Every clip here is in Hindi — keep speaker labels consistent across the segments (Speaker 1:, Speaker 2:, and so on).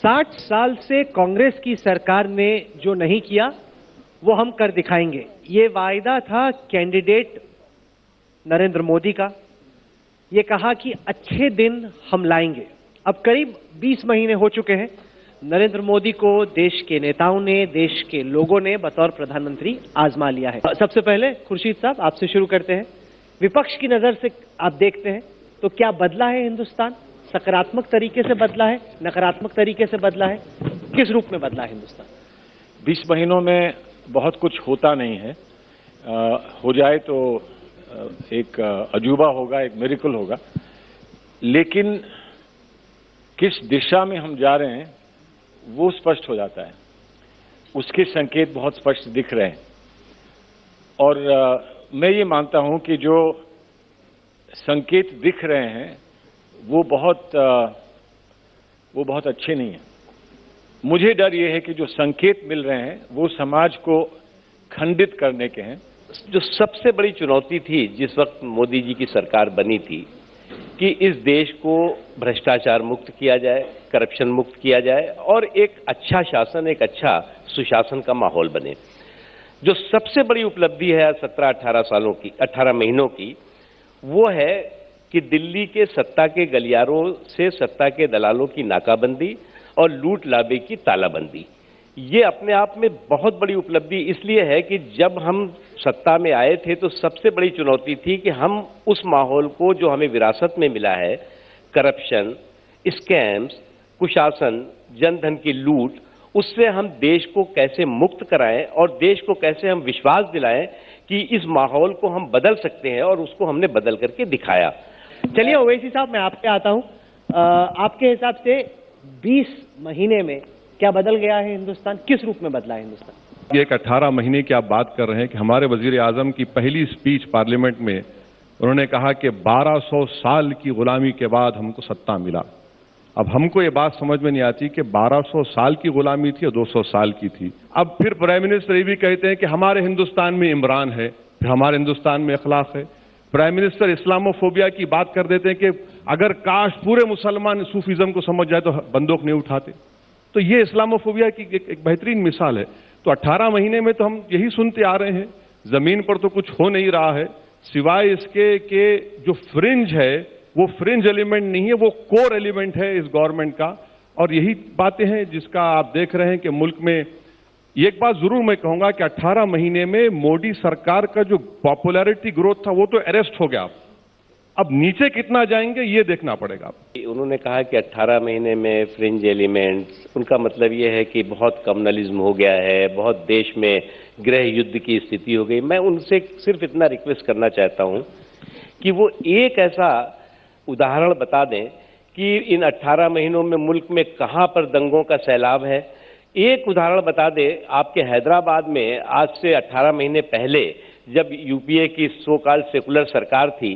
Speaker 1: 60 साल से कांग्रेस की सरकार ने जो नहीं किया वो हम कर दिखाएंगे। ये वायदा था कैंडिडेट नरेंद्र मोदी का। ये कहा कि अच्छे दिन हम लाएंगे। अब करीब 20 महीने हो चुके हैं। नरेंद्र मोदी को देश के नेताओं ने, देश के लोगों ने बतौर प्रधानमंत्री आजमा लिया है। सबसे पहले खुर्शीद साहब आपसे शुरू करते हैं। विपक्ष की नजर से आप देखते हैं तो क्या बदला है हिंदुस्तान? सकारात्मक तरीके से बदला है, नकारात्मक तरीके से बदला है, किस रूप में बदला है हिंदुस्तान?
Speaker 2: 20 महीनों में बहुत कुछ होता नहीं है। हो जाए तो एक अजूबा होगा, एक मिरेकल होगा, लेकिन किस दिशा में हम जा रहे हैं वो स्पष्ट हो जाता है। उसके संकेत बहुत स्पष्ट दिख रहे हैं और मैं ये मानता हूं कि जो संकेत दिख रहे हैं वो बहुत अच्छे नहीं हैं। मुझे डर ये है कि जो संकेत मिल रहे हैं वो समाज को खंडित करने के हैं।
Speaker 3: जो सबसे बड़ी चुनौती थी जिस वक्त मोदी जी की सरकार बनी थी कि इस देश को भ्रष्टाचार मुक्त किया जाए, करप्शन मुक्त किया जाए और एक अच्छा शासन, एक अच्छा सुशासन का माहौल बने। जो सबसे बड़ी उपलब्धि है 17-18 सालों की, 18 महीनों की, वो है कि दिल्ली के सत्ता के गलियारों से सत्ता के दलालों की नाकाबंदी और लूट लावे की तालाबंदी। ये अपने आप में बहुत बड़ी उपलब्धि इसलिए है कि जब हम सत्ता में आए थे तो सबसे बड़ी चुनौती थी कि हम उस माहौल को जो हमें विरासत में मिला है, करप्शन, स्कैम्स, कुशासन, जनधन की लूट, उससे हम देश को कैसे मुक्त कराएं और देश को कैसे हम विश्वास दिलाएं कि इस माहौल को हम बदल सकते हैं, और उसको हमने बदल करके दिखाया।
Speaker 1: चलिए ओवैसी साहब, मैं आप पे आता हूं। आपके हिसाब से 20 महीने में क्या बदल गया है हिंदुस्तान? किस रूप में बदला है हिंदुस्तान?
Speaker 4: ये एक 18 महीने की आप बात कर रहे हैं कि हमारे वजीर आजम की पहली स्पीच पार्लियामेंट में उन्होंने कहा कि 1200 साल की गुलामी के बाद हमको सत्ता मिला। अब हमको ये बात समझ में नहीं आती कि 1200 साल की गुलामी थी या 200 साल की थी। अब फिर प्राइम मिनिस्टर ये भी कहते हैं कि हमारे हिंदुस्तान में इमरान है, फिर हमारे हिंदुस्तान में अखलाक है। प्राइम मिनिस्टर इस्लामोफोबिया की बात कर देते हैं कि अगर काश पूरे मुसलमान सूफीज्म को समझ जाए तो बंदूक नहीं उठाते। तो ये इस्लामोफोबिया की एक बेहतरीन मिसाल है। तो 18 महीने में तो हम यही सुनते आ रहे हैं, जमीन पर तो कुछ हो नहीं रहा है, सिवाय इसके कि जो फ्रिंज है वो फ्रिंज एलिमेंट नहीं है, वो कोर एलिमेंट है इस गवर्नमेंट का। और यही बातें हैं जिसका आप देख रहे हैं कि मुल्क में एक बात जरूर मैं कहूंगा कि 18 महीने में मोदी सरकार का जो पॉपुलैरिटी ग्रोथ था वो तो अरेस्ट हो गया। अब नीचे कितना जाएंगे ये देखना पड़ेगा।
Speaker 3: उन्होंने कहा कि 18 महीने में फ्रिंज एलिमेंट्स, उनका मतलब ये है कि बहुत कम्युनलिज्म हो गया है, बहुत देश में गृह युद्ध की स्थिति हो गई। मैं उनसे सिर्फ इतना रिक्वेस्ट करना चाहता हूं कि वो एक ऐसा उदाहरण बता दें कि इन 18 महीनों में मुल्क में कहां पर दंगों का सैलाब है। एक उदाहरण बता दें, आपके हैदराबाद में आज से 18 महीने पहले जब यूपीए की सो कॉल्ड सेकुलर सरकार थी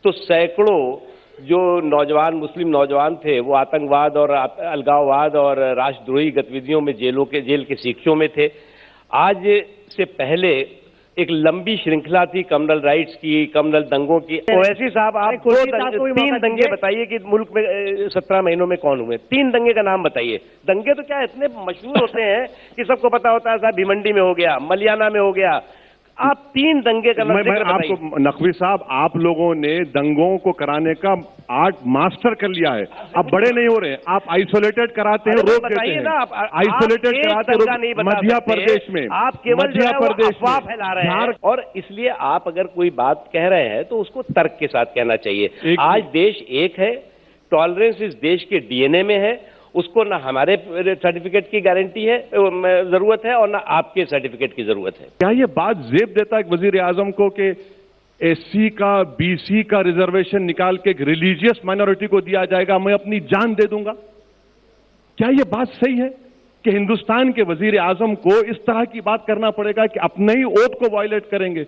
Speaker 3: तो सैकड़ों जो नौजवान, मुस्लिम नौजवान थे, वो आतंकवाद और अलगाववाद और राष्ट्रद्रोही गतिविधियों में जेल के शिक्षों में थे। आज से पहले एक लंबी श्रृंखला थी कम्युनल राइट्स की, कम्युनल दंगों की। ओवैसी साहब, आप 3 दंगे बताइए कि मुल्क में 17 महीनों में कौन हुए? 3 दंगे का नाम बताइए। दंगे तो क्या इतने मशहूर होते हैं कि सबको पता होता है। साहब, भिवंडी में हो गया, मलियाना में हो गया। आप 3 दंगे का नाम
Speaker 4: आपको नकवी साहब, आप लोगों ने दंगों को कराने का आर्ट मास्टर कर लिया है। अब बड़े नहीं हो रहे हैं, आप आइसोलेटेड कराते हैं, रोक देते हैं। आइसोलेटेड कराते हैं मध्य प्रदेश में,
Speaker 3: आप केवल अफवाह फैला रहे हैं। और इसलिए आप अगर कोई बात कह रहे हैं तो उसको तर्क के साथ कहना चाहिए। आज देश एक है, टॉलरेंस इस देश के डीएनए में है। उसको ना हमारे सर्टिफिकेट की गारंटी है, जरूरत है, और ना आपके सर्टिफिकेट की जरूरत है।
Speaker 4: क्या ये बात जेब देता है वजीर आजम को कि एससी का, बीसी का रिजर्वेशन निकाल के एक रिलीजियस माइनॉरिटी को दिया जाएगा, मैं अपनी जान दे दूंगा? क्या ये बात सही है कि हिंदुस्तान के वजीर आजम को इस तरह की बात करना पड़ेगा कि अपने ही ओथ को वायलेट करेंगे?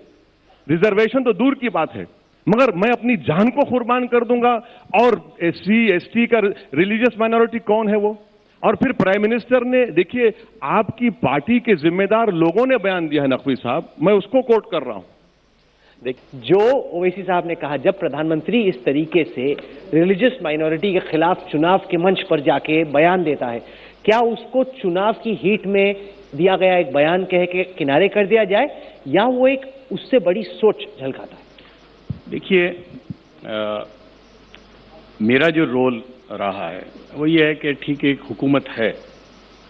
Speaker 4: रिजर्वेशन तो दूर की बात है, मगर मैं अपनी जान को कुर्बान कर दूंगा। और एससी एसटी का रिलीजियस माइनॉरिटी कौन है वो? और फिर प्राइम मिनिस्टर ने, देखिए आपकी पार्टी के जिम्मेदार लोगों ने बयान दिया है नकवी साहब, मैं उसको कोट कर रहा हूं।
Speaker 1: जो ओवैसी साहब ने कहा, जब प्रधानमंत्री इस तरीके से रिलीजियस माइनॉरिटी के खिलाफ चुनाव के मंच पर जाके बयान देता है, क्या उसको चुनाव की हीट में दिया गया एक बयान कह के किनारे कर दिया जाए, या वो एक उससे बड़ी सोच झलकाता है?
Speaker 5: देखिए, मेरा जो रोल रहा है वो ये है कि ठीक है, एक हुकूमत है,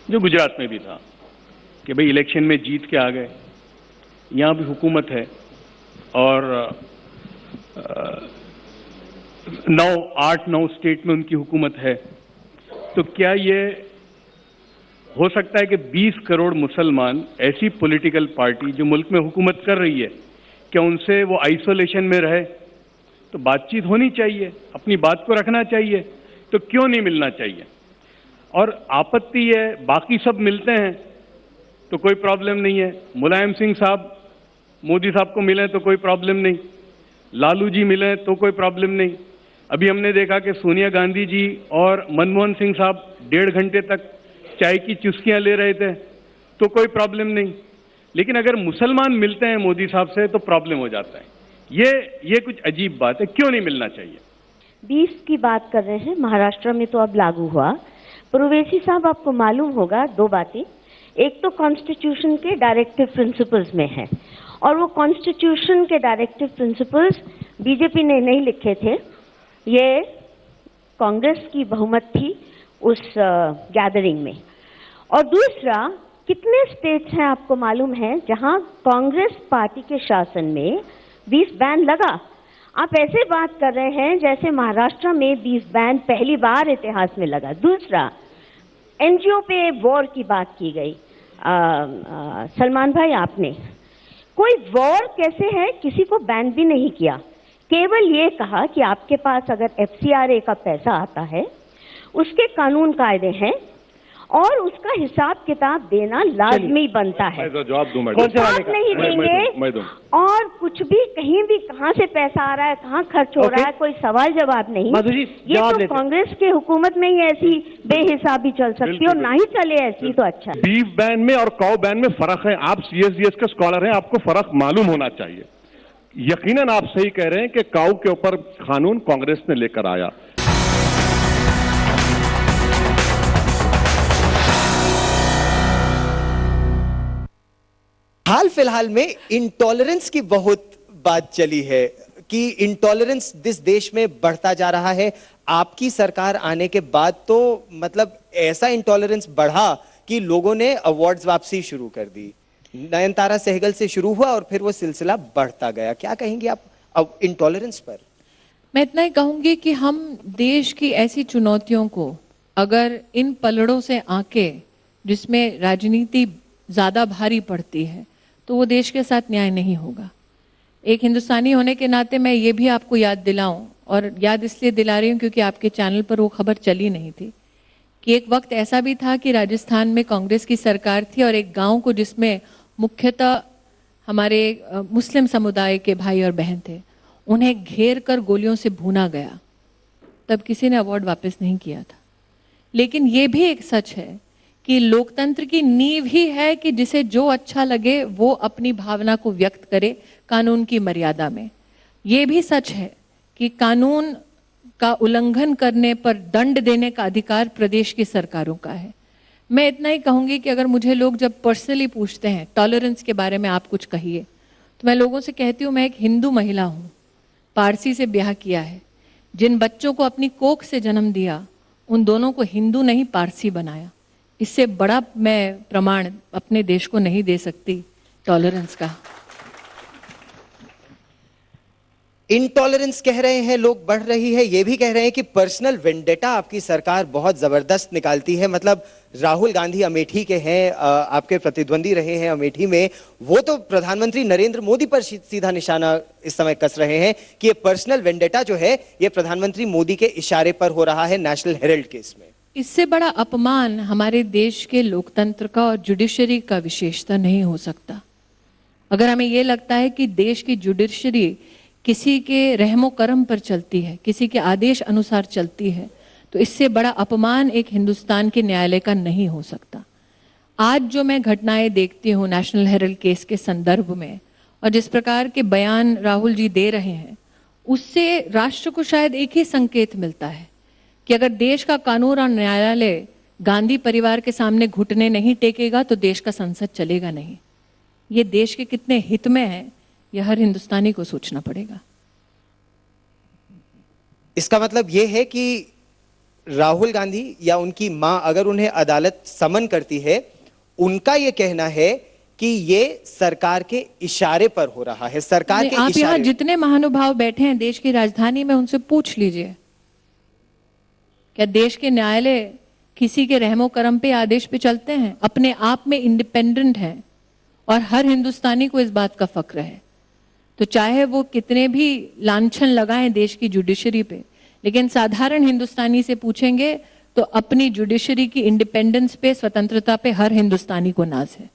Speaker 5: जो गुजरात में भी था कि भाई इलेक्शन में जीत के आ गए, यहाँ भी हुकूमत है और 8-9 स्टेट में उनकी हुकूमत है। तो क्या ये हो सकता है कि 20 करोड़ मुसलमान ऐसी पॉलिटिकल पार्टी जो मुल्क में हुकूमत कर रही है, क्या उनसे वो आइसोलेशन में रहे? तो बातचीत होनी चाहिए, अपनी बात को रखना चाहिए, तो क्यों नहीं मिलना चाहिए? और आपत्ति है, बाकी सब मिलते हैं तो कोई प्रॉब्लम नहीं है। मुलायम सिंह साहब मोदी साहब को मिले तो कोई प्रॉब्लम नहीं, लालू जी मिले तो कोई प्रॉब्लम नहीं। अभी हमने देखा कि सोनिया गांधी जी और मनमोहन सिंह साहब 1.5 घंटे तक चाय की चुस्कियां ले रहे थे, तो कोई प्रॉब्लम नहीं। लेकिन अगर मुसलमान मिलते हैं मोदी साहब से तो प्रॉब्लम हो जाता है। ये कुछ अजीब बात है, क्यों नहीं मिलना चाहिए?
Speaker 6: 20 की बात कर रहे हैं, महाराष्ट्र में तो अब लागू हुआ। प्रोवेसी साहब, आपको मालूम होगा 2 बातें। एक तो कॉन्स्टिट्यूशन के डायरेक्टिव प्रिंसिपल्स में है, और वो कॉन्स्टिट्यूशन के डायरेक्टिव प्रिंसिपल्स बीजेपी ने नहीं लिखे थे, ये कांग्रेस की बहुमत थी उस गैदरिंग में। और दूसरा, कितने स्टेट्स हैं आपको मालूम है जहां कांग्रेस पार्टी के शासन में 20 बैन लगा? आप ऐसे बात कर रहे हैं जैसे महाराष्ट्र में 20 बैन पहली बार इतिहास में लगा। दूसरा, एनजीओ पे वॉर की बात की गई। सलमान भाई, आपने कोई वॉर कैसे है, किसी को बैन भी नहीं किया, केवल ये कहा कि आपके पास अगर FCRA का पैसा आता है, उसके कानून कायदे हैं और उसका हिसाब किताब देना लाजमी बनता है।
Speaker 4: जवाब दूं
Speaker 6: मैडम, हिसाब नहीं देंगे और कुछ भी कहीं भी कहां से पैसा आ रहा है, कहां खर्च हो रहा है, कोई सवाल जवाब नहीं। ये तो कांग्रेस के हुकूमत में ही ऐसी बेहिसाबी चल सकती है, और ना ही चले ऐसी तो अच्छा है।
Speaker 4: बीफ बैन में और काउ बैन में फर्क है। आप CSDS के स्कॉलर हैं, आपको फर्क मालूम होना चाहिए। यकीनन आप सही कह रहे हैं कि काउ के ऊपर कानून कांग्रेस ने लेकर आया।
Speaker 7: हाल फिलहाल में इंटॉलरेंस की बहुत बात चली है कि इंटॉलरेंस जिस देश में बढ़ता जा रहा है, आपकी सरकार आने के बाद तो मतलब ऐसा इंटॉलरेंस बढ़ा कि लोगों ने अवार्ड्स वापसी शुरू कर दी। नयनतारा सहगल से शुरू हुआ और फिर वो सिलसिला बढ़ता गया। क्या कहेंगे आप अब इंटॉलरेंस पर?
Speaker 8: मैं इतना ही कहूंगी कि हम देश की ऐसी चुनौतियों को अगर इन पलड़ों से आके, जिसमें राजनीति ज्यादा भारी पड़ती है, तो वो देश के साथ न्याय नहीं होगा। एक हिंदुस्तानी होने के नाते मैं ये भी आपको याद दिलाऊं, और याद इसलिए दिला रही हूं क्योंकि आपके चैनल पर वो खबर चली नहीं थी, कि एक वक्त ऐसा भी था कि राजस्थान में कांग्रेस की सरकार थी और एक गांव को, जिसमें मुख्यतः हमारे मुस्लिम समुदाय के भाई और बहन थे, उन्हें घेर कर गोलियों से भूना गया। तब किसी ने अवार्ड वापस नहीं किया था। लेकिन ये भी एक सच है कि लोकतंत्र की नींव ही है कि जिसे जो अच्छा लगे वो अपनी भावना को व्यक्त करे कानून की मर्यादा में। ये भी सच है कि कानून का उल्लंघन करने पर दंड देने का अधिकार प्रदेश की सरकारों का है। मैं इतना ही कहूंगी कि अगर मुझे लोग जब पर्सनली पूछते हैं टॉलरेंस के बारे में, आप कुछ कहिए, तो मैं लोगों से कहती हूँ, मैं एक हिंदू महिला हूँ, पारसी से ब्याह किया है, जिन बच्चों को अपनी कोख से जन्म दिया उन दोनों को हिंदू नहीं पारसी बनाया। इससे बड़ा मैं प्रमाण अपने देश को नहीं दे सकती टॉलरेंस का।
Speaker 7: इंटॉलरेंस कह रहे हैं लोग बढ़ रही है, ये भी कह रहे हैं कि पर्सनल वेंडेटा आपकी सरकार बहुत जबरदस्त निकालती है। मतलब राहुल गांधी अमेठी के हैं, आपके प्रतिद्वंदी रहे हैं अमेठी में, वो तो प्रधानमंत्री नरेंद्र मोदी पर सीधा निशाना इस समय कस रहे हैं कि ये पर्सनल वेंडेटा जो है ये प्रधानमंत्री मोदी के इशारे पर हो रहा है नेशनल हेराल्ड केस में।
Speaker 8: इससे बड़ा अपमान हमारे देश के लोकतंत्र का और जुडिशरी का विशेषता नहीं हो सकता। अगर हमें यह लगता है कि देश की जुडिशरी किसी के रहमो करम पर चलती है, किसी के आदेश अनुसार चलती है, तो इससे बड़ा अपमान एक हिंदुस्तान के न्यायालय का नहीं हो सकता। आज जो मैं घटनाएं देखती हूँ नेशनल हेराल्ड केस के संदर्भ में, और जिस प्रकार के बयान राहुल जी दे रहे हैं, उससे राष्ट्र को शायद एक ही संकेत मिलता है कि अगर देश का कानून और न्यायालय गांधी परिवार के सामने घुटने नहीं टेकेगा तो देश का संसद चलेगा नहीं। ये देश के कितने हित में है, यह हर हिंदुस्तानी को सोचना पड़ेगा।
Speaker 7: इसका मतलब यह है कि राहुल गांधी या उनकी मां अगर उन्हें अदालत समन करती है, उनका यह कहना है कि ये सरकार के इशारे पर हो रहा है, सरकार के
Speaker 8: आप
Speaker 7: इशारे।
Speaker 8: यहाँ जितने महानुभाव बैठे हैं देश की राजधानी में, उनसे पूछ लीजिए, क्या देश के न्यायालय किसी के रहमो करम पे आदेश पे चलते हैं? अपने आप में इंडिपेंडेंट हैं और हर हिंदुस्तानी को इस बात का फक्र है। तो चाहे वो कितने भी लांछन लगाएं देश की जुडिशरी पे, लेकिन साधारण हिंदुस्तानी से पूछेंगे तो अपनी जुडिशरी की इंडिपेंडेंस पे, स्वतंत्रता पे हर हिंदुस्तानी को नाज है।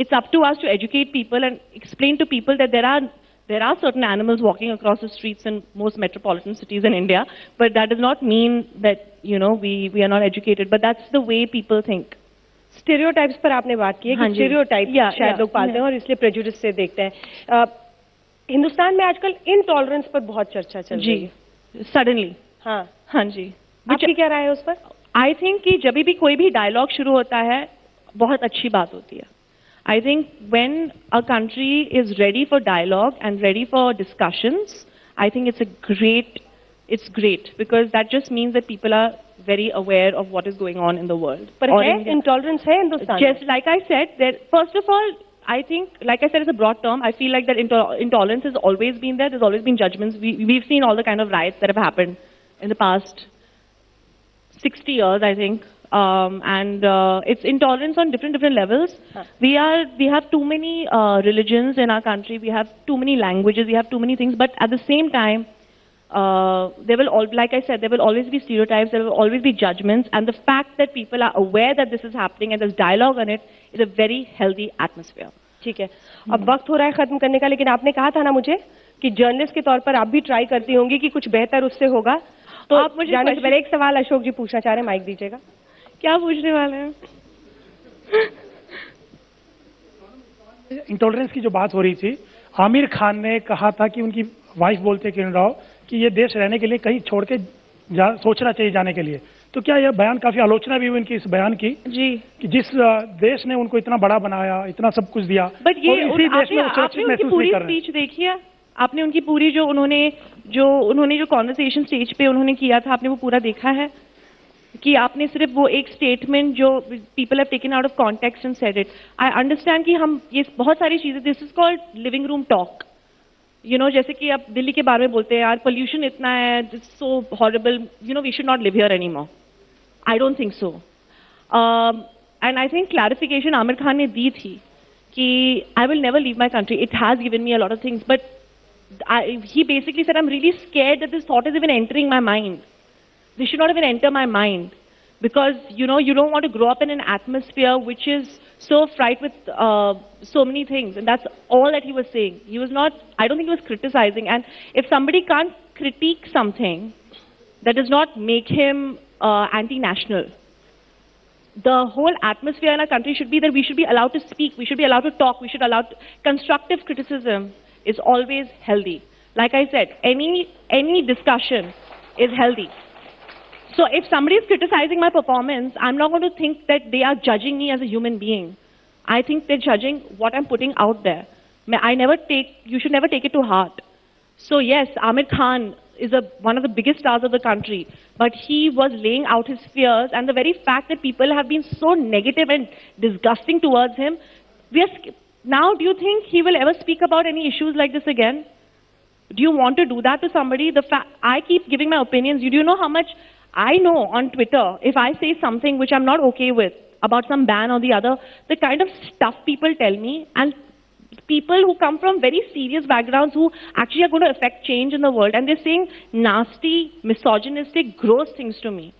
Speaker 9: It's up to us to educate people and explain to people that there are certain animals walking across the streets in most metropolitan cities in India, but that does not mean that we are not educated. But that's the way people think.
Speaker 10: Stereotypes पर आपने बात की है कि स्टेरियोटाइप शायद लोग पालते हैं और इसलिए प्रेजुडिस से देखते हैं। हिंदुस्तान में आजकल इनटॉलरेंस पर बहुत चर्चा चल रही है
Speaker 9: सडनली। हाँ जी।
Speaker 10: आपकी क्या राय है उस पर?
Speaker 9: आई थिंक कि जब भी कोई भी डायलॉग शुरू होता है बहुत अच्छी बात होती है। I think when a country is ready for dialogue and ready for discussions, I think it's great because that just means that people are very aware of what is going on in the world.
Speaker 10: But intolerance है हिंदुस्तान में?
Speaker 9: Just like I said, first of all, I think, like I said, it's a broad term. I feel like that intolerance has always been there. There's always been judgments. We've seen all the kind of riots that have happened in the past 60 years, I think. And it's intolerance on different levels. We have too many religions in our country. We have too many languages. We have too many things. But at the same time, like I said, there will always be stereotypes. There will always be judgments. And the fact that people are aware that this is happening and there's dialogue on it is a very healthy atmosphere.
Speaker 10: ठीक है, अब वक्त हो रहा है खत्म करने का, लेकिन आपने कहा था ना मुझे कि जर्नलिस्ट के तौर पर आप भी ट्राई करती होंगी कि कुछ बेहतर उससे होगा। तो आप मुझे जाने से पहले एक सवाल अशोक जी पूछना चाह रहे हैं, माइक दीजिएगा।
Speaker 9: क्या पूछने वाले हैं?
Speaker 11: इंटॉलरेंस की जो बात हो रही थी, आमिर खान ने कहा था कि उनकी वाइफ बोलते किरण राव कि ये देश रहने के लिए कहीं छोड़ के सोचना चाहिए जाने के लिए। तो क्या यह बयान, काफी आलोचना भी हुई इनकी इस बयान की
Speaker 9: जी, कि
Speaker 11: जिस देश ने उनको इतना बड़ा बनाया, इतना सब कुछ दिया,
Speaker 9: बट ये
Speaker 11: इसी देश में सुरक्षित महसूस नहीं कर रहे।
Speaker 9: स्पीच देखी है आपने? उनकी पूरी जो उन्होंने कॉन्वर्सेशन स्टेज पे उन्होंने किया था, आपने वो पूरा देखा है? कि आपने सिर्फ वो एक स्टेटमेंट जो people have taken out of context and said it. I understand कि हम ये बहुत सारी चीजें, this is called living room talk, जैसे कि आप दिल्ली के बारे में बोलते हैं, यार पोल्यूशन इतना है, it's so horrible, we should not live here any more. I don't think so. And I think clarification Aamir Khan ने दी थी कि I will never leave my country, it has given me a lot of things, but he basically said, I'm really scared that this thought is even entering my mind. This should not even enter my mind because, you don't want to grow up in an atmosphere which is so fraught with so many things. And that's all that he was saying. He was not, I don't think he was criticizing. And if somebody can't critique something, that does not make him anti-national. The whole atmosphere in our country should be that we should be allowed to speak, we should be allowed to talk, we should allow constructive criticism is always healthy. Like I said, any discussion is healthy. So if somebody is criticizing my performance, I'm not going to think that they are judging me as a human being. I think they're judging what I'm putting out there. You should never take it to heart. So yes, Amir Khan is one of the biggest stars of the country, but he was laying out his fears, and the very fact that people have been so negative and disgusting towards him, now do you think he will ever speak about any issues like this again? Do you want to do that to somebody? I keep giving my opinions. Do you know how much I know on Twitter, if I say something which I'm not okay with about some ban or the other, the kind of stuff people tell me, and people who come from very serious backgrounds who actually are going to affect change in the world, and they're saying nasty, misogynistic, gross things to me.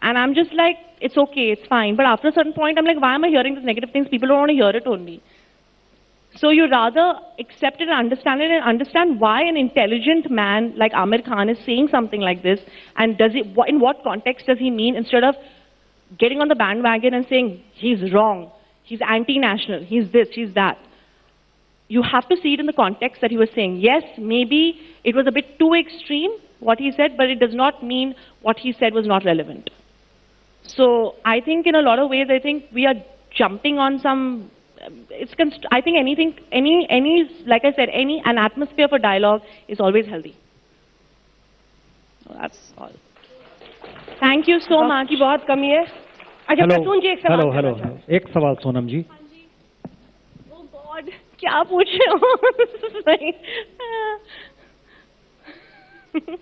Speaker 9: And I'm just like, it's okay, it's fine. But after a certain point, I'm like, why am I hearing these negative things? People don't want to hear it only. So you rather accept it and understand why an intelligent man like Amir Khan is saying something like this, and in what context does he mean, instead of getting on the bandwagon and saying he's wrong, he's anti-national, he's this, he's that. You have to see it in the context that he was saying. Yes, maybe it was a bit too extreme what he said, but it does not mean what he said was not relevant. So I think in a lot of ways, I think we are jumping on some. I think anything, like I said, an atmosphere for dialogue is always healthy. So that's all. Thank you so much.
Speaker 10: की बहुत कमी है. अच्छा प्रसून जी एक सवाल.
Speaker 12: हेलो एक सवाल सोनम जी.
Speaker 9: Oh God, क्या पूछ रहे हो?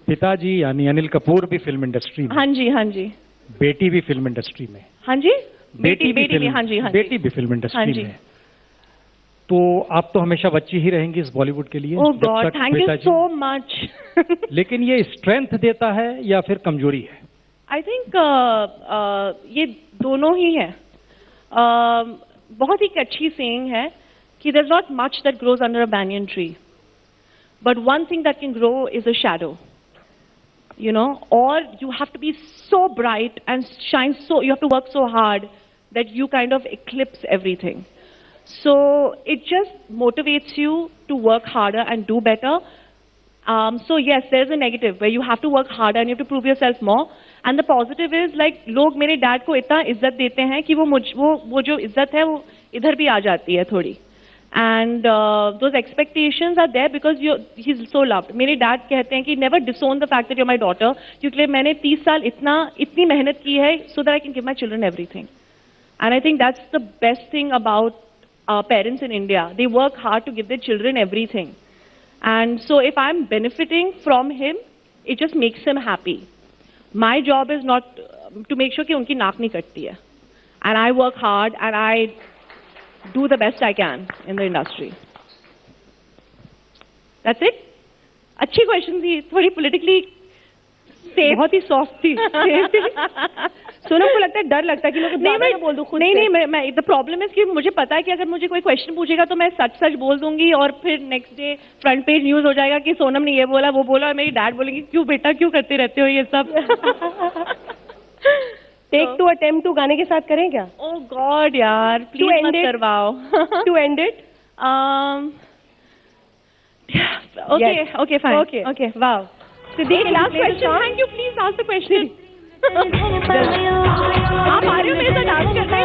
Speaker 12: पिताजी यानी अनिल कपूर भी फिल्म इंडस्ट्री में.
Speaker 9: हाँ जी, हाँ जी.
Speaker 12: बेटी भी फिल्म इंडस्ट्री में.
Speaker 9: हाँ जी.
Speaker 12: बेटी भी फिल्म,
Speaker 9: हाँ जी, हाँ
Speaker 12: बेटी
Speaker 9: जी.
Speaker 12: भी फिल्म
Speaker 9: हाँ
Speaker 12: इंडस्ट्री
Speaker 9: जी.
Speaker 12: में. तो आप तो हमेशा बच्ची ही रहेंगी इस बॉलीवुड के लिए.
Speaker 9: Oh God, thank you so much.
Speaker 12: लेकिन ये स्ट्रेंथ देता है या फिर कमजोरी है?
Speaker 9: I think ये दोनों ही है. बहुत ही अच्छी saying है कि there's not much that grows under a banyan tree, but one thing that can grow is a shadow. You know, or you have to be so bright and shine so, you have to work so hard that you kind of eclipse everything. So it just motivates you to work harder and do better. So yes, there's a negative where you have to work harder and you have to prove yourself more. And the positive is like लोग मेरे डैड को इतना इज्जत देते हैं कि वो जो इज्जत है वो इधर भी आ जाती है थोड़ी. And those expectations are there because he's so loved. मेरे डैड कहते हैं कि never disown the fact that you're my daughter. क्योंकि मैंने 30 साल इतनी मेहनत की है so that I can give my children everything. And I think that's the best thing about parents in India. They work hard to give their children everything. And so if I'm benefiting from him, it just makes him happy. My job is not to make sure कि उनकी नाक नहीं कटती है. And I work hard and I do the best I can in the industry. That's it. अच्छी क्वेश्चन थी, थोड़ी politically safe. बहुत ही soft थी.
Speaker 10: सोनम को लगता है डर लगता है कि लोग ज़्यादा ना बोल दूँ खुद से.
Speaker 9: नहीं मैं the problem is कि मुझे पता है कि अगर मुझे कोई क्वेश्चन पूछेगा तो मैं सच बोल दूंगी और फिर next day front page news हो जाएगा कि सोनम ने ये बोला वो बोला और मेरी डैड बोलेंगी क्यों बेटा क्यों करते रहते हो ये सब.
Speaker 10: टेक टू अटेम्प्ट टू गाने के साथ करें क्या?
Speaker 9: Oh God यार प्लीज मत करवाओ.
Speaker 10: To end it?
Speaker 9: Okay fine.
Speaker 10: Okay. Wow.
Speaker 9: Siddiq, last question. Thank you. Please ask the question. आप आ रहे हो मेरे साथ डांस करने?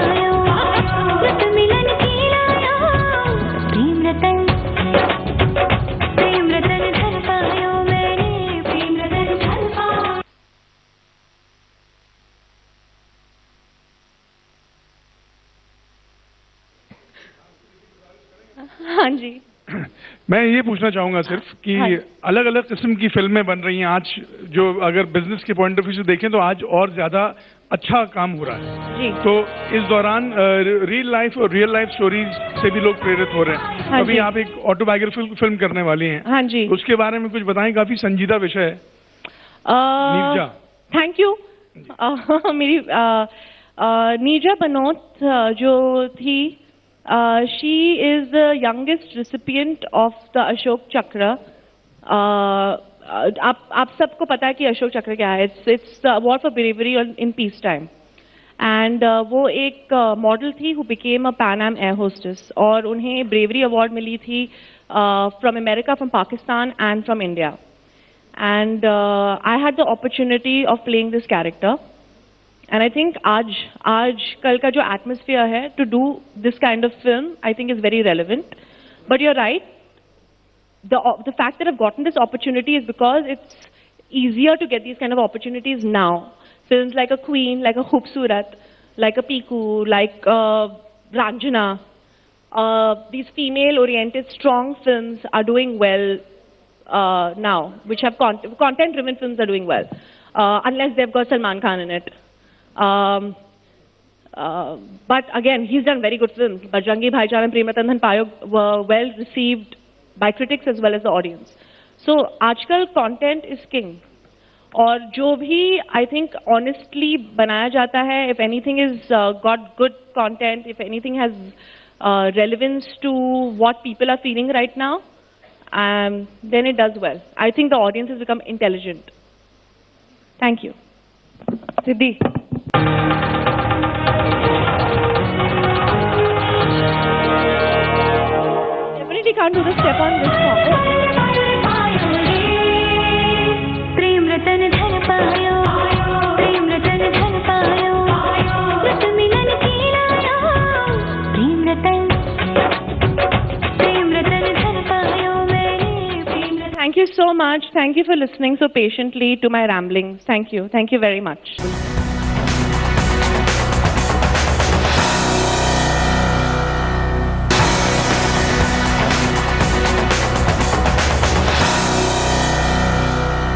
Speaker 9: हाँ जी.
Speaker 5: मैं ये पूछना चाहूंगा सिर्फ कि अलग अलग किस्म की फिल्में बन रही हैं आज, जो अगर बिजनेस के पॉइंट ऑफ व्यू से देखें तो आज और ज्यादा अच्छा काम हो रहा है
Speaker 9: जी.
Speaker 5: तो इस दौरान रियल लाइफ और रियल लाइफ स्टोरीज से भी लोग प्रेरित हो रहे हैं.
Speaker 9: हाँ
Speaker 5: अभी
Speaker 9: जी.
Speaker 5: आप एक ऑटोबायोग्राफिकल फिल्म करने वाली हैं.
Speaker 9: हाँ जी.
Speaker 5: उसके बारे में कुछ बताएं, काफी संजीदा विषय है. नीरजा.
Speaker 9: Thank you. मेरी नीरजा बनोत जो थी, she is the youngest recipient of the Ashok Chakra. आप सबको पता है कि अशोक चक्र क्या है. It's the award for bravery in peace time. And वो एक मॉडल थी who became a Pan Am air hostess और उन्हें bravery award मिली थी from America, from Pakistan and from India. And I had the opportunity of playing this character. And I think आज कल का जो atmosphere है to do this kind of film, I think is very relevant. But you're right. The fact that I've gotten this opportunity is because it's easier to get these kind of opportunities now. Films like a Queen, like a Khoobsurat, like a Piku, like Ranjana, these female-oriented, strong films are doing well now, which have content-driven films are doing well, unless they've got Salman Khan in it. But again, he's done very good films. Bajrangi Bhaijaan and Prematandan Payog were well received by critics as well as the audience. So, आजकल content is king. और जो भी I think honestly बनाया जाता है, if anything is got good content, if anything has relevance to what people are feeling right now, then it does well. I think the audience has become intelligent. Thank you.
Speaker 10: Siddhi.
Speaker 9: she can't do the step on this song.
Speaker 13: Prem Ratan Dhan पायो, प्रेम रतन धन पायो, रत मिलन की लायो, प्रेम रतन धन पायो मैंने, Prem Ratan.
Speaker 9: Thank you so much. Thank you for listening so patiently to my ramblings. Thank you. Thank you very much.